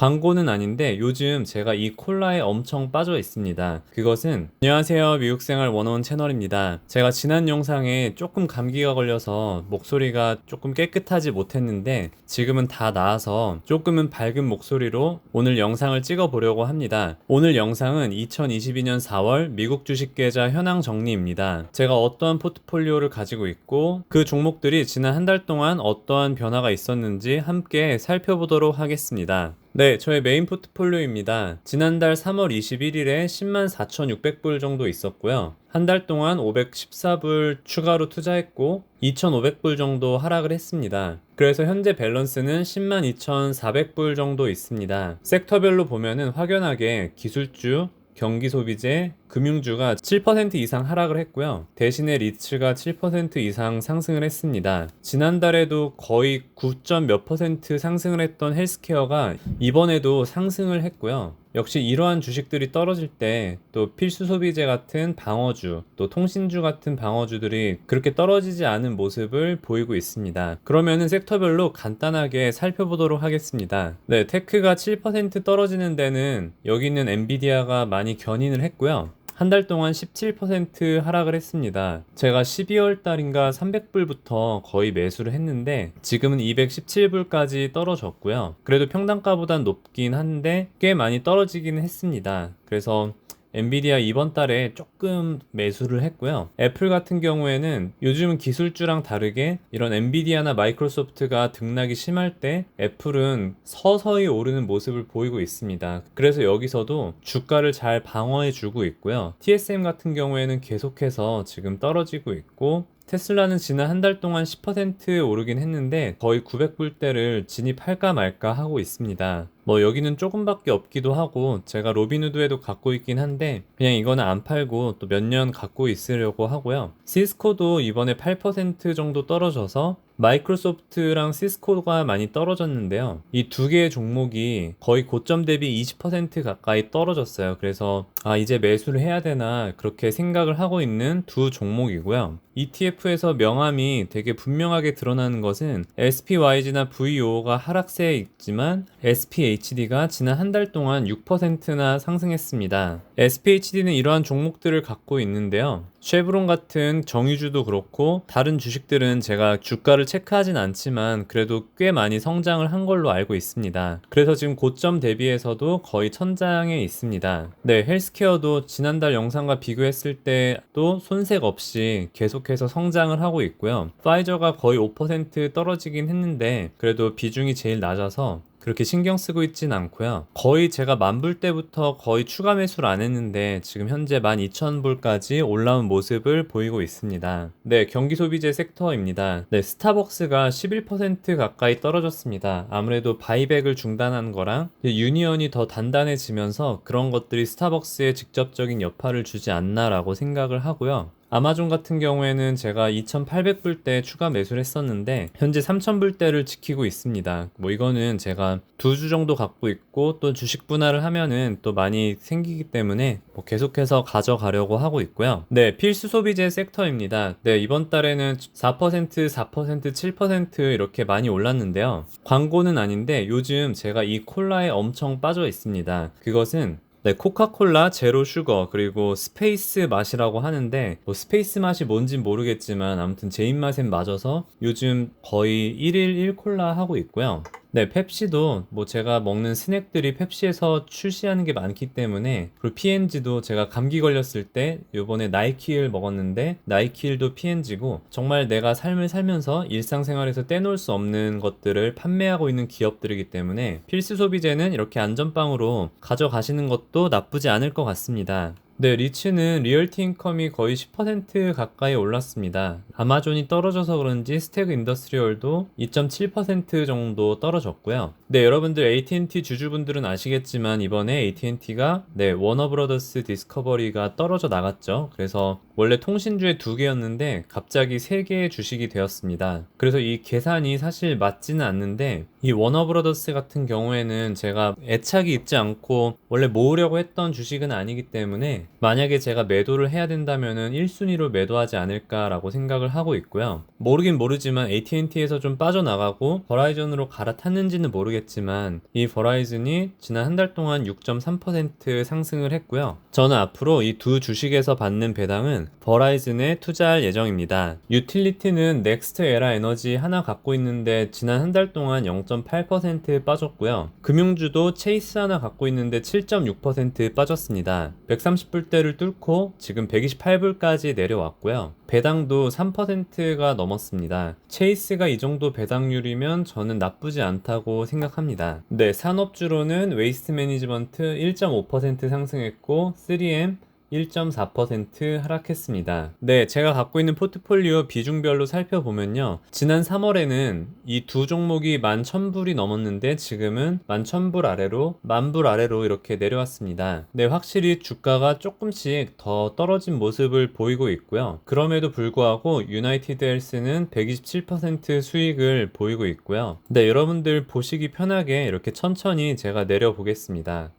광고는 아닌데 요즘 제가 이 콜라에 엄청 빠져 있습니다. 그것은 안녕하세요, 미국생활 101 채널입니다. 제가 지난 영상에 조금 감기가 걸려서 목소리가 조금 깨끗하지 못했는데 지금은 다 나아서 조금은 밝은 목소리로 오늘 영상을 찍어 보려고 합니다. 오늘 영상은 2022년 4월 미국 주식 계좌 현황 정리입니다. 제가 어떠한 포트폴리오를 가지고 있고 그 종목들이 지난 한 달 동안 어떠한 변화가 있었는지 함께 살펴보도록 하겠습니다. 네, 저의 메인 포트폴리오입니다. 지난달 3월 21일에 104,600불 정도 있었고요. 한 달 동안 514불 추가로 투자했고 2,500불 정도 하락을 했습니다. 그래서 현재 밸런스는 102,400불 정도 있습니다. 섹터별로 보면은 확연하게 기술주, 경기소비재, 금융주가 7% 이상 하락을 했고요. 대신에 리츠가 7% 이상 상승을 했습니다. 지난달에도 거의 9. 몇 퍼센트 상승을 했던 헬스케어가 이번에도 상승을 했고요. 역시 이러한 주식들이 떨어질 때 또 필수 소비재 같은 방어주, 또 통신주 같은 방어주들이 그렇게 떨어지지 않은 모습을 보이고 있습니다. 그러면은 섹터별로 간단하게 살펴보도록 하겠습니다. 네, 테크가 7% 떨어지는 데는 여기 있는 엔비디아가 많이 견인을 했고요. 한 달 동안 17% 하락을 했습니다. 제가 12월 달인가 300불부터 거의 매수를 했는데 지금은 217불까지 떨어졌고요. 그래도 평단가보단 높긴 한데 꽤 많이 떨어지긴 했습니다. 그래서 엔비디아 이번 달에 조금 매수를 했고요. 애플 같은 경우에는 요즘은 기술주랑 다르게 이런 엔비디아나 마이크로소프트가 등락이 심할 때 애플은 서서히 오르는 모습을 보이고 있습니다. 그래서 여기서도 주가를 잘 방어해주고 있고요. TSM 같은 경우에는 계속해서 지금 떨어지고 있고 테슬라는 지난 한 달 동안 10% 오르긴 했는데 거의 900불대를 진입할까 말까 하고 있습니다. 뭐 여기는 조금밖에 없기도 하고 제가 로빈후드에도 갖고 있긴 한데 그냥 이거는 안 팔고 또 몇 년 갖고 있으려고 하고요. 시스코도 이번에 8% 정도 떨어져서 마이크로소프트랑 시스코가 많이 떨어졌는데요. 이 두 개의 종목이 거의 고점 대비 20% 가까이 떨어졌어요. 그래서 이제 매수를 해야 되나 그렇게 생각을 하고 있는 두 종목이고요. ETF에서 명암이 되게 분명하게 드러나는 것은 SPYG나 VO가 하락세에 있지만 SPHD가 지난 한 달 동안 6%나 상승했습니다. SPHD는 이러한 종목들을 갖고 있는데요. 쉐브론 같은 정유주도 그렇고 다른 주식들은 제가 주가를 체크하진 않지만 그래도 꽤 많이 성장을 한 걸로 알고 있습니다. 그래서 지금 고점 대비해서도 거의 천장에 있습니다. 네, 헬스케어도 지난달 영상과 비교했을 때도 손색 없이 계속해서 성장을 하고 있고요. 파이저가 거의 5% 떨어지긴 했는데 그래도 비중이 제일 낮아서 그렇게 신경 쓰고 있진 않고요. 거의 제가 만불 때부터 거의 추가 매수를 안 했는데 지금 현재 12,000불까지 올라온 모습을 보이고 있습니다. 네, 경기소비재 섹터입니다. 네, 스타벅스가 11% 가까이 떨어졌습니다. 아무래도 바이백을 중단한 거랑 유니언이 더 단단해지면서 그런 것들이 스타벅스에 직접적인 여파를 주지 않나라고 생각을 하고요. 아마존 같은 경우에는 제가 2,800불대 추가 매수를 했었는데 현재 3,000불대를 지키고 있습니다. 뭐 이거는 제가 2주 정도 갖고 있고 또 주식 분할을 하면은 또 많이 생기기 때문에 뭐 계속해서 가져가려고 하고 있고요. 네, 필수 소비재 섹터입니다. 네, 이번 달에는 4%, 4%, 7% 이렇게 많이 올랐는데요. 광고는 아닌데 요즘 제가 이 콜라에 엄청 빠져 있습니다. 그것은 네, 코카콜라 제로 슈거 그리고 스페이스 맛이라고 하는데 뭐 스페이스 맛이 뭔진 모르겠지만 아무튼 제 입맛엔 맞아서 요즘 거의 1일 1콜라 하고 있고요. 네, 펩시도 뭐 제가 먹는 스낵들이 펩시에서 출시하는 게 많기 때문에 그리고 P&G도 제가 감기 걸렸을 때 요번에 나이키를 먹었는데 나이키도 P&G고 정말 내가 삶을 살면서 일상생활에서 떼놓을 수 없는 것들을 판매하고 있는 기업들이기 때문에 필수 소비재는 이렇게 안전빵으로 가져가시는 것도 나쁘지 않을 것 같습니다. 네, 리츠는 리얼티 인컴이 거의 10% 가까이 올랐습니다. 아마존이 떨어져서 그런지 스태그 인더스트리얼도 2.7% 정도 떨어졌고요. 네, 여러분들 AT&T 주주분들은 아시겠지만 이번에 AT&T가 워너브러더스 디스커버리가 떨어져 나갔죠. 그래서 원래 통신주에 2개였는데 갑자기 3개의 주식이 되었습니다. 그래서 이 계산이 사실 맞지는 않는데 이 워너브러더스 같은 경우에는 제가 애착이 있지 않고 원래 모으려고 했던 주식은 아니기 때문에 만약에 제가 매도를 해야 된다면은 1순위로 매도하지 않을까라고 생각을 하고 있고요. 모르긴 모르지만 AT&T에서 좀 빠져나가고 버라이즌으로 갈아탔는지는 모르겠지만 이 버라이즌이 지난 한 달 동안 6.3% 상승을 했고요. 저는 앞으로 이 두 주식에서 받는 배당은 버라이즌에 투자할 예정입니다. 유틸리티는 넥스트 에라 에너지 하나 갖고 있는데 지난 한 달 동안 0.8% 빠졌고요. 금융주도 체이스 하나 갖고 있는데 7.6% 빠졌습니다. 130불대를 뚫고 지금 128불까지 내려왔고요. 배당도 3%가 넘었습니다. 체이스가 이 정도 배당률이면 저는 나쁘지 않다고 생각합니다. 네, 산업주로는 웨이스트 매니지먼트 1.5% 상승했고 3M 1.4% 하락했습니다. 네, 제가 갖고 있는 포트폴리오 비중별로 살펴보면요. 지난 3월에는 이 두 종목이 11,000불이 넘었는데 지금은 11,000불 아래로 10,000불 아래로 이렇게 내려왔습니다. 네, 확실히 주가가 조금씩 더 떨어진 모습을 보이고 있고요. 그럼에도 불구하고 유나이티드 헬스는 127% 수익을 보이고 있고요. 네, 여러분들 보시기 편하게 이렇게 천천히 제가 내려보겠습니다.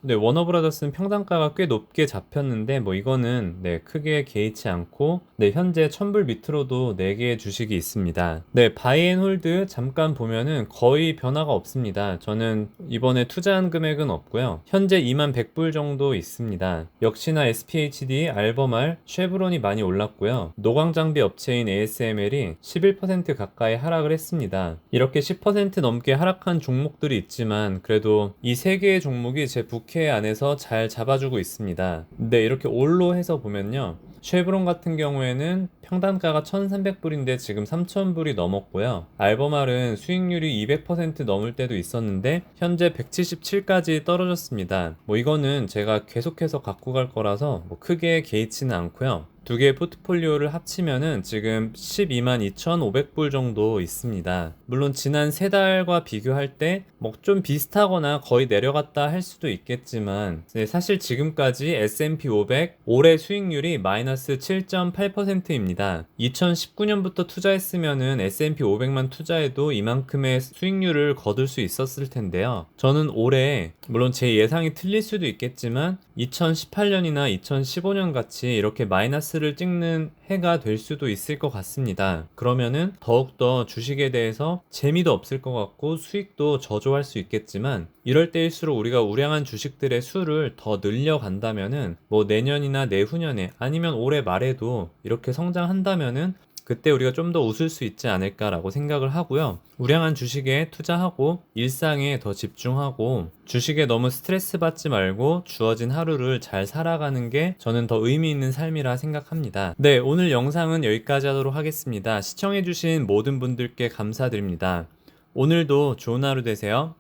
네, 워너브라더스는 평단가가 꽤 높게 잡혔는데 뭐 이거는 네, 크게 개의치 않고 네, 현재 1,000불 밑으로도 4개의 주식이 있습니다. 네, 바이앤홀드 잠깐 보면은 거의 변화가 없습니다. 저는 이번에 투자한 금액은 없고요. 현재 21,100불 정도 있습니다. 역시나 SPHD, 알버말, 쉐브론이 많이 올랐고요. 노광장비 업체인 ASML이 11% 가까이 하락을 했습니다. 이렇게 10% 넘게 하락한 종목들이 있지만 그래도 이 3개의 종목이 제 부캐 안에서 잘 잡아주고 있습니다. 네, 이렇게 올로 해서 보면요. 쉐브론 같은 경우에는 평단가가 1,300불인데 지금 3,000불이 넘었고요. 알버말은 수익률이 200% 넘을 때도 있었는데 현재 177까지 떨어졌습니다. 뭐 이거는 제가 계속해서 갖고 갈 거라서 뭐 크게 개의치는 않고요. 두 개의 포트폴리오를 합치면은 지금 122,500불 정도 있습니다. 물론 지난 3달과 비교할 때 뭐 좀 비슷하거나 거의 내려갔다 할 수도 있겠지만 네, 사실 지금까지 S&P 500 올해 수익률이 마이너스 7.8%입니다. 2019년부터 투자했으면은 S&P 500만 투자해도 이만큼의 수익률을 거둘 수 있었을 텐데요. 저는 올해 물론 제 예상이 틀릴 수도 있겠지만 2018년이나 2015년 같이 이렇게 마이너스를 찍는 해가 될 수도 있을 것 같습니다. 그러면은 더욱더 주식에 대해서 재미도 없을 것 같고 수익도 저조할 수 있겠지만 이럴 때일수록 우리가 우량한 주식들의 수를 더 늘려간다면은 뭐 내년이나 내후년에 아니면 올해 말에도 이렇게 성장한다면은 그때 우리가 좀 더 웃을 수 있지 않을까라고 생각을 하고요. 우량한 주식에 투자하고 일상에 더 집중하고 주식에 너무 스트레스 받지 말고 주어진 하루를 잘 살아가는 게 저는 더 의미 있는 삶이라 생각합니다. 네, 오늘 영상은 여기까지 하도록 하겠습니다. 시청해주신 모든 분들께 감사드립니다. 오늘도 좋은 하루 되세요.